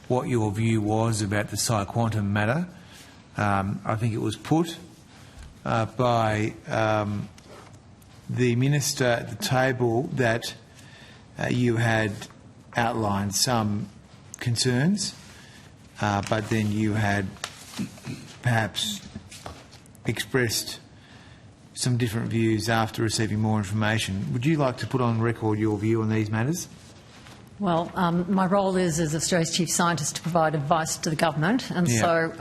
what your view was about the PsiQuantum matter. I think it was put by the Minister at the table that you had outlined some concerns, but then you had perhaps expressed some different views after receiving more information. Would you like to put on record your view on these matters? Well, my role is as Australia's Chief Scientist to provide advice to the government, and so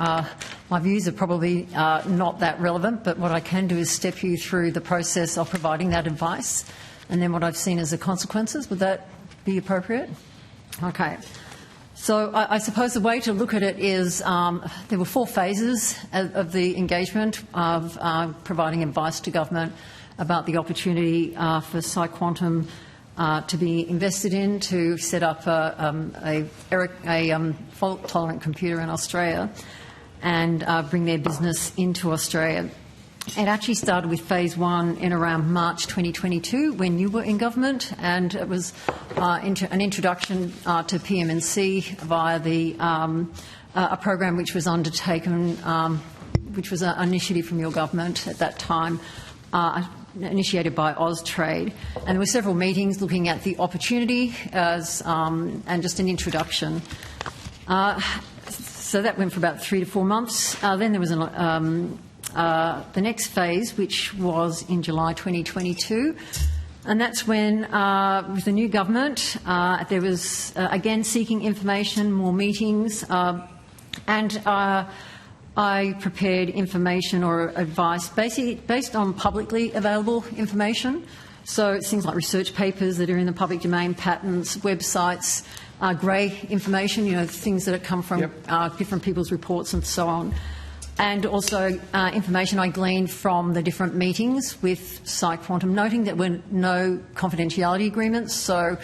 my views are probably not that relevant, but what I can do is step you through the process of providing that advice and then what I've seen as the consequences. Would that be appropriate? Okay. So I suppose the way to look at it is there were 4 phases of the engagement of providing advice to government about the opportunity for PsiQuantum to be invested in, to set up a fault-tolerant computer in Australia and bring their business into Australia. It actually started with phase 1 in around March 2022 when you were in government, and it was an introduction to PM&C via a program which was undertaken, which was an initiative from your government at that time, initiated by Austrade. And there were several meetings looking at the opportunity as, and just an introduction. So that went for about 3 to 4 months. Then there was the next phase, which was in July 2022, and that's when, with the new government, there was, again, seeking information, more meetings, and I prepared information or advice based on publicly available information. So it's things like research papers that are in the public domain, patents, websites, grey information, things that have come from different people's reports and so on. And also information I gleaned from the different meetings with PsiQuantum, noting that there were no confidentiality agreements. So,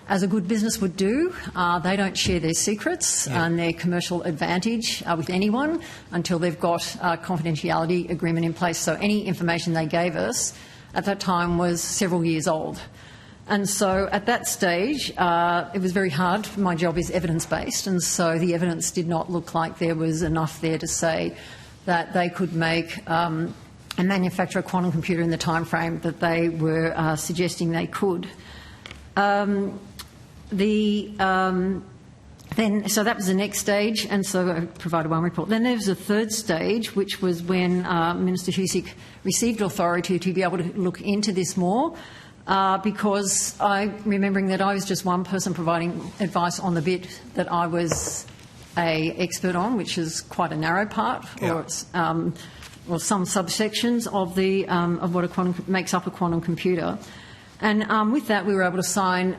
as a good business would do, they don't share their secrets and their commercial advantage with anyone until they've got a confidentiality agreement in place. So any information they gave us at that time was several years old. And so at that stage, it was very hard. My job is evidence-based, and so the evidence did not look like there was enough there to say that they could make and manufacture a quantum computer in the time frame that they were suggesting they could. So that was the next stage, and so I provided one report. Then there was a third stage, which was when Minister Husic received authority to be able to look into this more, because remembering that I was just one person providing advice on the bit that I was an expert on, which is quite a narrow part, or some subsections of what makes up a quantum computer. And with that, we were able to sign.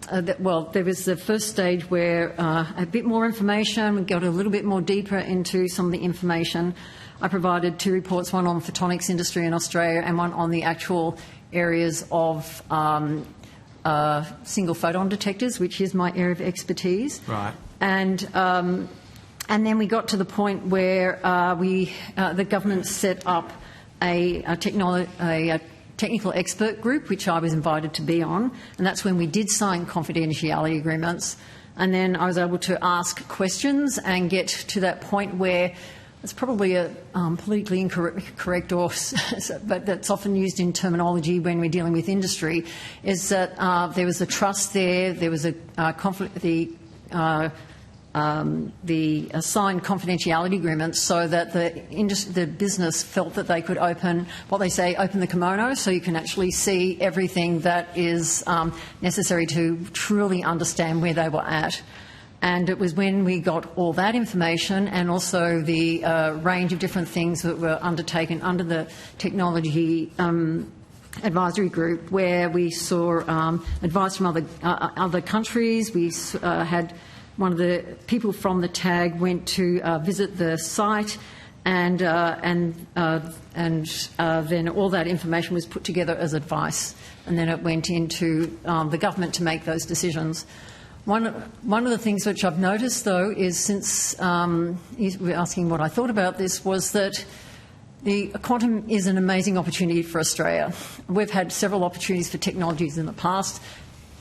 There was the first stage where a bit more information. We got a little bit more deeper into some of the information. I provided 2 reports, one on photonics industry in Australia and one on the actual areas of single photon detectors, which is my area of expertise. Right. And then we got to the point where the government set up a technical expert group, which I was invited to be on, and that's when we did sign confidentiality agreements. And then I was able to ask questions and get to that point where it's probably a politically incorrect, but that's often used in terminology when we're dealing with industry, is that there was a trust there, there was a signed confidentiality agreements so that the business felt that they could open the kimono, so you can actually see everything that is necessary to truly understand where they were at. And it was when we got all that information and also the range of different things that were undertaken under the technology advisory group, where we saw advice from other countries. We had one of the people from the tag went to visit the site, and then all that information was put together as advice, and then it went into the government to make those decisions. One of the things which I've noticed, though, is since you were asking what I thought about this, was that the quantum is an amazing opportunity for Australia. We've had several opportunities for technologies in the past.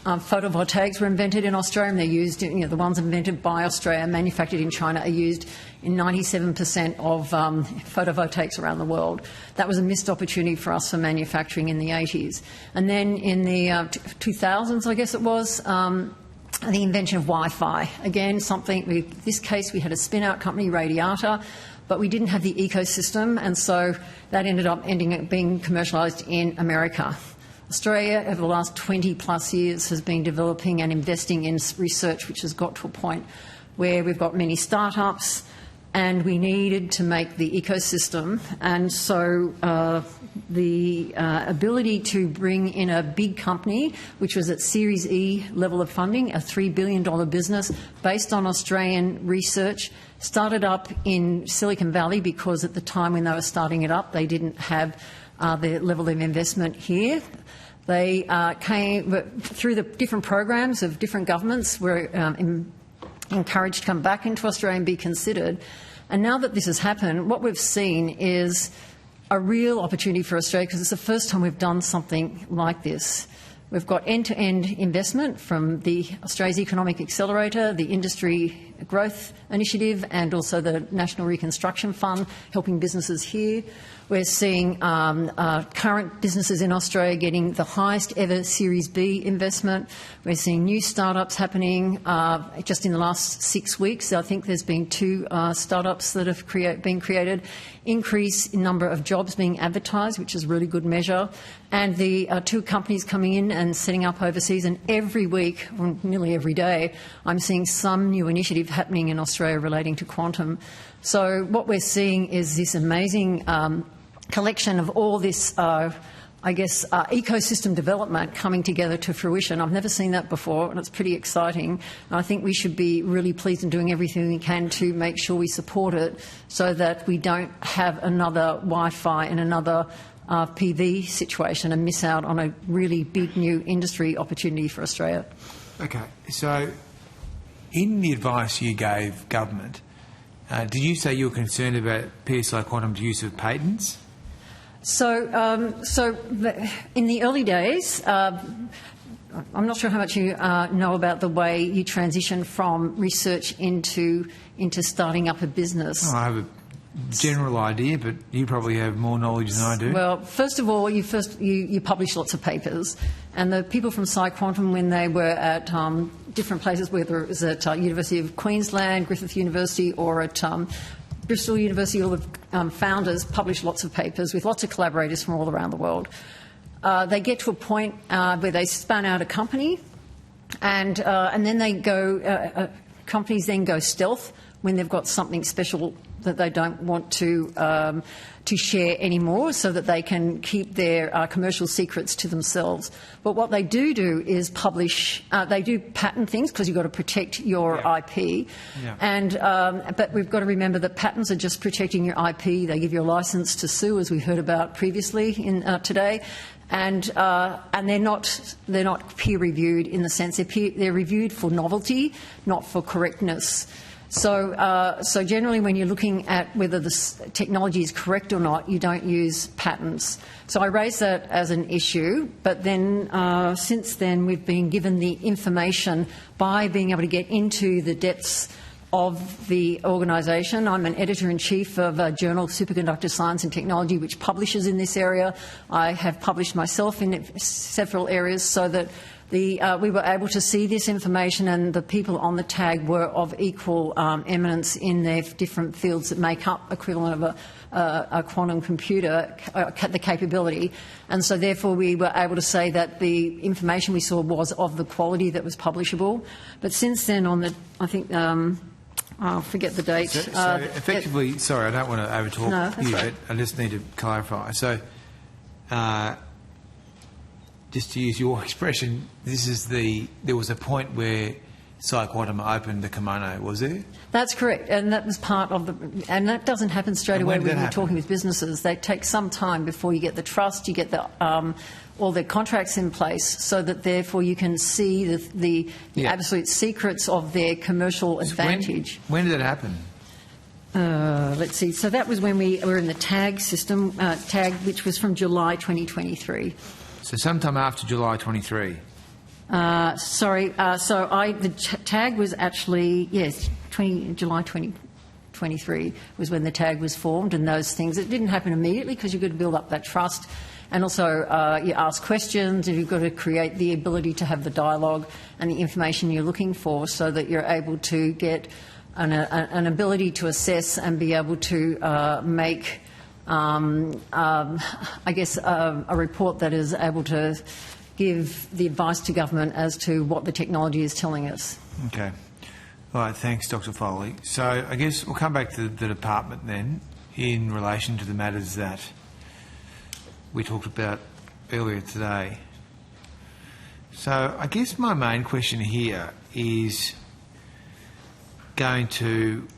photovoltaics were invented in Australia, and they're used, the ones invented by Australia, manufactured in China, are used in 97% of photovoltaics around the world. That was a missed opportunity for us for manufacturing in the 80s. And then in the 2000s, I guess it was, the invention of Wi-Fi. Again, in this case, we had a spin-out company, Radiata, but we didn't have the ecosystem, and so that ended up being commercialised in America. Australia, over the last 20-plus years, has been developing and investing in research, which has got to a point where we've got many startups, and we needed to make the ecosystem. And so the ability to bring in a big company, which was at Series E level of funding, a $3 billion business based on Australian research, started up in Silicon Valley because at the time when they were starting it up, they didn't have the level of investment here. They came through the different programs of different governments, were encouraged to come back into Australia and be considered. And now that this has happened, what we've seen is a real opportunity for Australia, because it's the first time we've done something like this. We've got end-to-end investment from the Australia's Economic Accelerator, the Industry Growth Initiative, and also the National Reconstruction Fund, helping businesses here. We're seeing current businesses in Australia getting the highest ever Series B investment. We're seeing new startups happening. Just in the last 6 weeks, I think there's been 2 startups that have been created. Increase in number of jobs being advertised, which is a really good measure. And the 2 companies coming in and setting up overseas. And every week, or nearly every day, I'm seeing some new initiative happening in Australia relating to quantum. So what we're seeing is this amazing collection of all this, ecosystem development coming together to fruition. I've never seen that before, and it's pretty exciting. And I think we should be really pleased and doing everything we can to make sure we support it so that we don't have another Wi-Fi and another PV situation and miss out on a really big new industry opportunity for Australia. Okay, so in the advice you gave government, did you say you were concerned about PsiQuantum's use of patents? So in the early days, I'm not sure how much you know about the way you transition from research into starting up a business. Oh, I have a general idea, but you probably have more knowledge than I do. Well, first of all, you publish lots of papers, and the people from PsiQuantum, when they were at different places, whether it was at University of Queensland, Griffith University, or at Bristol University, all the founders published lots of papers with lots of collaborators from all around the world. They get to a point where they spun out a company, and then they go. Companies then go stealth when they've got something special that they don't want to share anymore, so that they can keep their commercial secrets to themselves. But what they do is publish. They do patent things because you've got to protect your IP. Yeah. And but we've got to remember that patents are just protecting your IP. They give you a license to sue, as we heard about previously today. And they're not peer reviewed in the sense they're reviewed for novelty, not for correctness. So generally, when you're looking at whether the technology is correct or not, you don't use patents. So I raised that as an issue, but then since then we've been given the information by being able to get into the depths of the organisation. I'm an editor-in-chief of a journal, Superconductor Science and Technology, which publishes in this area. I have published myself in several areas, so that we were able to see this information, and the people on the tag were of equal eminence in their different fields that make up equivalent of a quantum computer, the capability. And so therefore we were able to say that the information we saw was of the quality that was publishable. But since then, I think I'll forget the date. So effectively, sorry, I don't want to overtalk you, right. but I just need to clarify. So just to use your expression, there was a point where PsiQuantum opened the kimono, was there? That's correct, and that was part of and that doesn't happen straight away when you're talking with businesses. They take some time before you get the trust, you get all the contracts in place, so that therefore you can see the absolute secrets of their commercial advantage. When did that happen? Let's see. So that was when we were in the TAG system, which was from July 2023. So sometime after July 23. The tag was actually, yes, July 2023 was when the tag was formed, and those things. It didn't happen immediately because you've got to build up that trust, and also you ask questions, and you've got to create the ability to have the dialogue and the information you're looking for, so that you're able to get an ability to assess and be able to make, I guess, a report that is able to give the advice to government as to what the technology is telling us. Okay. All right, thanks, Dr. Foley. So I guess we'll come back to the department then in relation to the matters that we talked about earlier today. So I guess my main question here is going to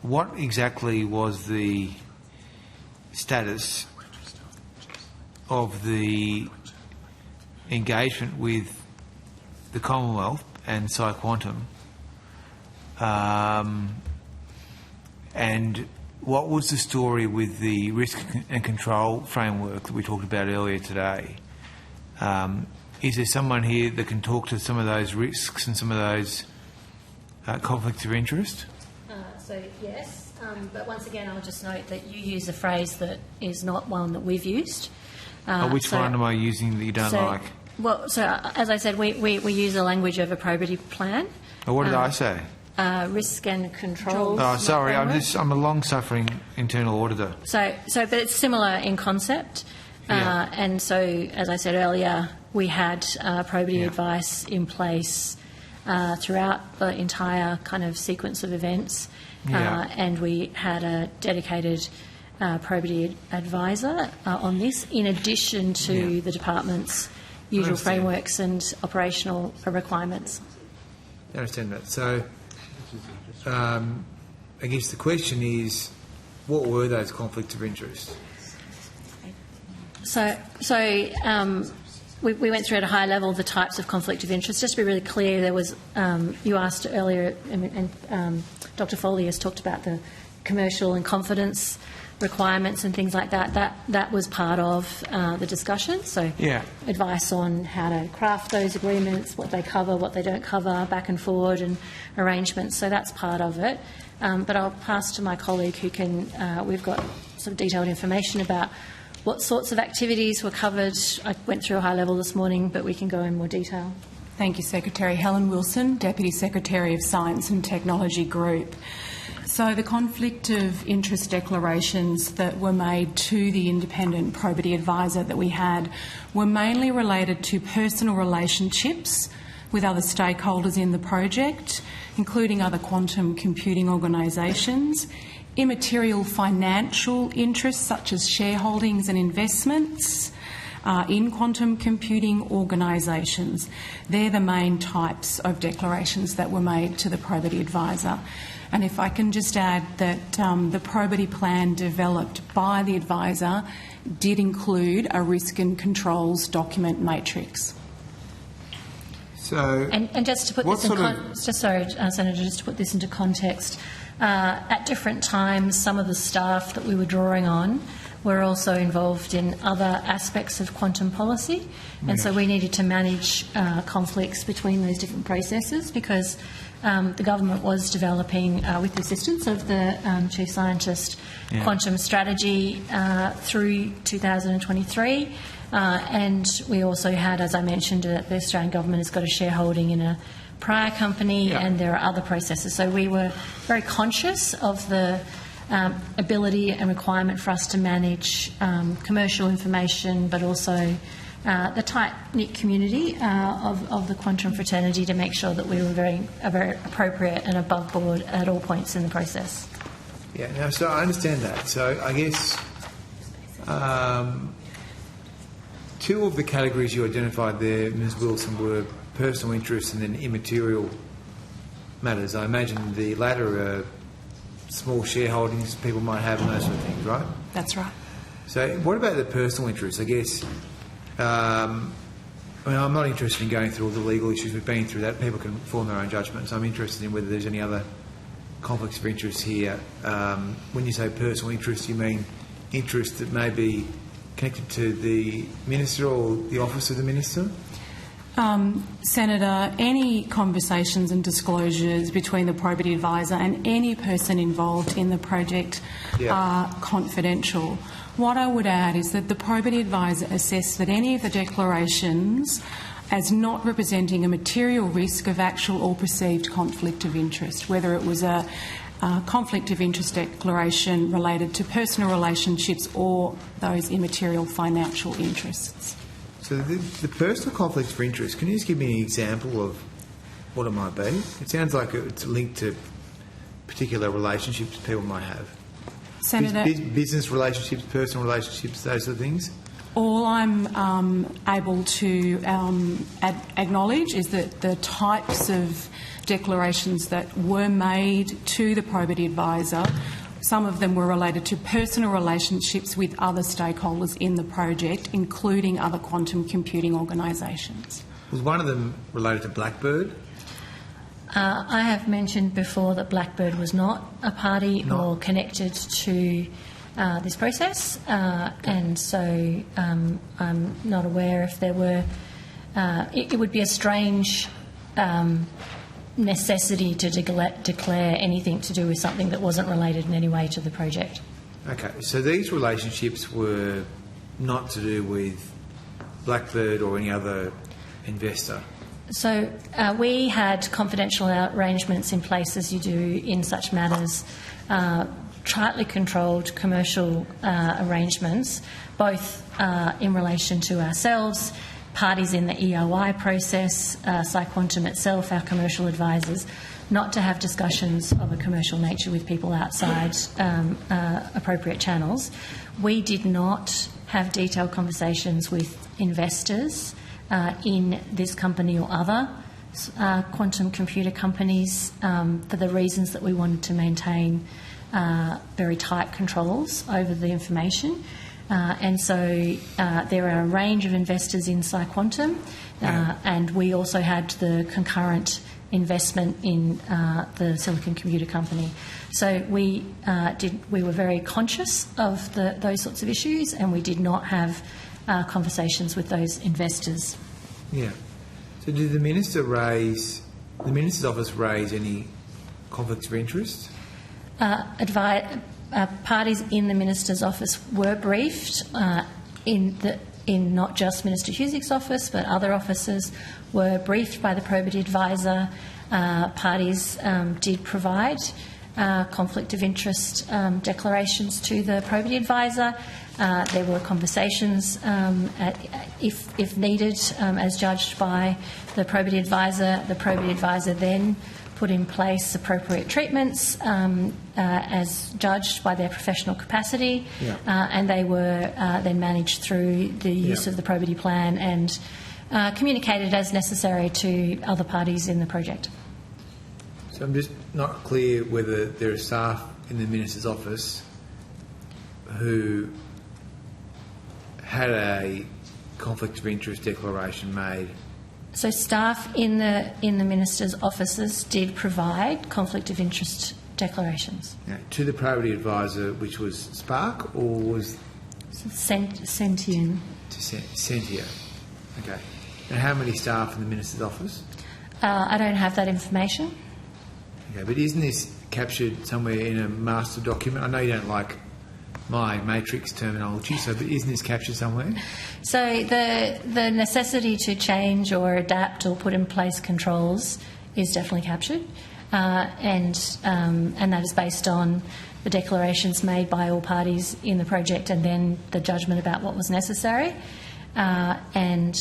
what exactly was the status of the engagement with the Commonwealth and PsiQuantum, and what was the story with the risk and control framework that we talked about earlier today? Is there someone here that can talk to some of those risks and some of those conflicts of interest? Yes, but once again I'll just note that you use a phrase that is not one that we've used. Which one am I using that you don't like? Well, as I said, we use the language of a probity plan. What did I say? Risk and control. Oh, sorry, I'm a long-suffering internal auditor. But it's similar in concept. Yeah. And so, as I said earlier, we had probity advice in place throughout the entire kind of sequence of events, and we had a dedicated probity advisor on this, in addition to the department's usual frameworks and operational requirements. I understand that. So, I guess the question is, what were those conflicts of interest? We went through at a high level the types of conflict of interest. Just to be really clear, there was, you asked earlier, and Dr. Foley has talked about the commercial and confidence requirements and things like that. That was part of the discussion. So advice on how to craft those agreements, what they cover, what they don't cover, back and forward, and arrangements. So that's part of it. But I'll pass to my colleague who can, we've got some detailed information about what sorts of activities were covered. I went through a high level this morning, but we can go in more detail. Thank you, Secretary. Helen Wilson, Deputy Secretary of Science and Technology Group. So the conflict of interest declarations that were made to the independent probity advisor that we had were mainly related to personal relationships with other stakeholders in the project, including other quantum computing organisations, immaterial financial interests such as shareholdings and investments in quantum computing organisations. They're the main types of declarations that were made to the probity advisor. And if I can just add that the probity plan developed by the advisor did include a risk and controls document matrix. So, and just to put this in Senator, just to put this into context, at different times, some of the staff that we were drawing on were also involved in other aspects of quantum policy, and so we needed to manage conflicts between those different processes because the government was developing, with the assistance of the Chief Scientist, quantum strategy through 2023. And we also had, as I mentioned, the Australian government has got a shareholding in a prior company, and there are other processes. So we were very conscious of the ability and requirement for us to manage commercial information, but also the tight-knit community of the quantum fraternity to make sure that we were very appropriate and above board at all points in the process. Yeah, no, so I understand that. So I guess two of the categories you identified there, Ms Wilson, were personal interests and then immaterial matters. I imagine the latter are small shareholdings people might have and those sort of things, right? That's right. So what about the personal interests? I guess, I mean, I'm not interested in going through all the legal issues. We've been through that. People can form their own judgments. I'm interested in whether there's any other conflicts of interest here. When you say personal interest, you mean interest that may be connected to the Minister or the Office of the Minister? Senator, any conversations and disclosures between the probity advisor and any person involved in the project are confidential. What I would add is that the probity advisor assessed that any of the declarations as not representing a material risk of actual or perceived conflict of interest, whether it was a conflict of interest declaration related to personal relationships or those immaterial financial interests. So the personal conflicts of interest, can you just give me an example of what it might be? It sounds like it's linked to particular relationships people might have. Senator, business relationships, personal relationships, those sort of things? all I'm able to acknowledge is that the types of declarations that were made to the probity advisor, some of them were related to personal relationships with other stakeholders in the project, including other quantum computing organisations. Was one of them related to Blackbird? I have mentioned before that Blackbird was not a party or connected to this process, and so I'm not aware if there were. It would be a strange necessity to declare anything to do with something that wasn't related in any way to the project. Okay, so these relationships were not to do with Blackbird or any other investor? So we had confidential arrangements in place, as you do in such matters, tightly controlled commercial arrangements, both in relation to ourselves, parties in the EOI process, PsiQuantum itself, our commercial advisors, not to have discussions of a commercial nature with people outside appropriate channels. We did not have detailed conversations with investors in this company or other quantum computer companies for the reasons that we wanted to maintain very tight controls over the information. And so there are a range of investors in PsiQuantum, and we also had the concurrent investment in the Silicon Computer Company. So we were very conscious of those sorts of issues, and we did not have conversations with those investors. Yeah. So did the Minister's office raise any conflicts of interest? Parties in the Minister's office were briefed in not just Minister Husick's office, but other offices were briefed by the probity advisor. Parties did provide conflict of interest declarations to the probity advisor. There were conversations, if needed, as judged by the probity advisor. The probity advisor then put in place appropriate treatments as judged by their professional capacity, and they were then managed through the use of the probity plan and communicated as necessary to other parties in the project. So I'm just not clear whether there are staff in the Minister's office who had a conflict of interest declaration made. So staff in the Minister's offices did provide conflict of interest declarations. To the probity advisor, which was Spark, or was... Sentian. To Sentia. Okay. And how many staff in the Minister's office? I don't have that information. Okay, but isn't this captured somewhere in a master document? I know you don't like my matrix terminology, but isn't this captured somewhere? So the necessity to change or adapt or put in place controls is definitely captured, and that is based on the declarations made by all parties in the project and then the judgment about what was necessary. And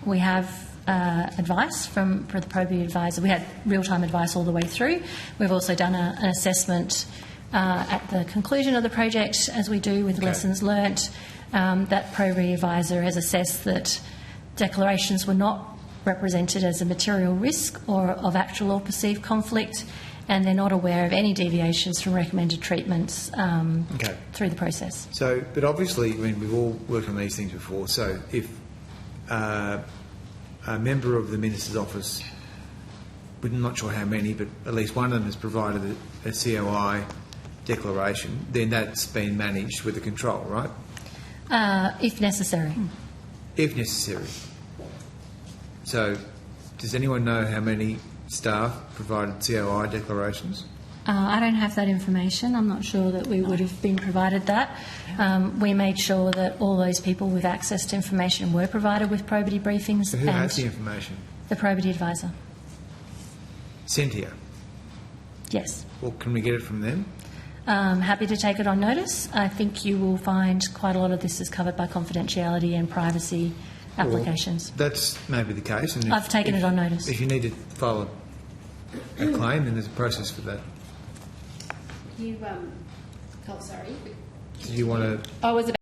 we have advice for the probity advisor. We had real-time advice all the way through. We've also done an assessment at the conclusion of the project, as we do with lessons learnt. That probity advisor has assessed that declarations were not represented as a material risk or of actual or perceived conflict, and they're not aware of any deviations from recommended treatments through the process. So, but obviously, I mean, we've all worked on these things before. So, if a member of the Minister's office, I'm not sure how many, but at least one of them has provided a COI declaration, then that's been managed with a control, right? If necessary. If necessary. So, does anyone know how many staff provided COI declarations? I don't have that information. I'm not sure that we would have been provided that. We made sure that all those people with access to information were provided with probity briefings. So who has the information? The probity advisor. Sent here? Yes. Well, can we get it from them? Happy to take it on notice. I think you will find quite a lot of this is covered by confidentiality and privacy applications. Well, that's maybe the case. And I've taken it on notice. If you need to file a claim, then there's a process for that. You, sorry. Do you want to... I was about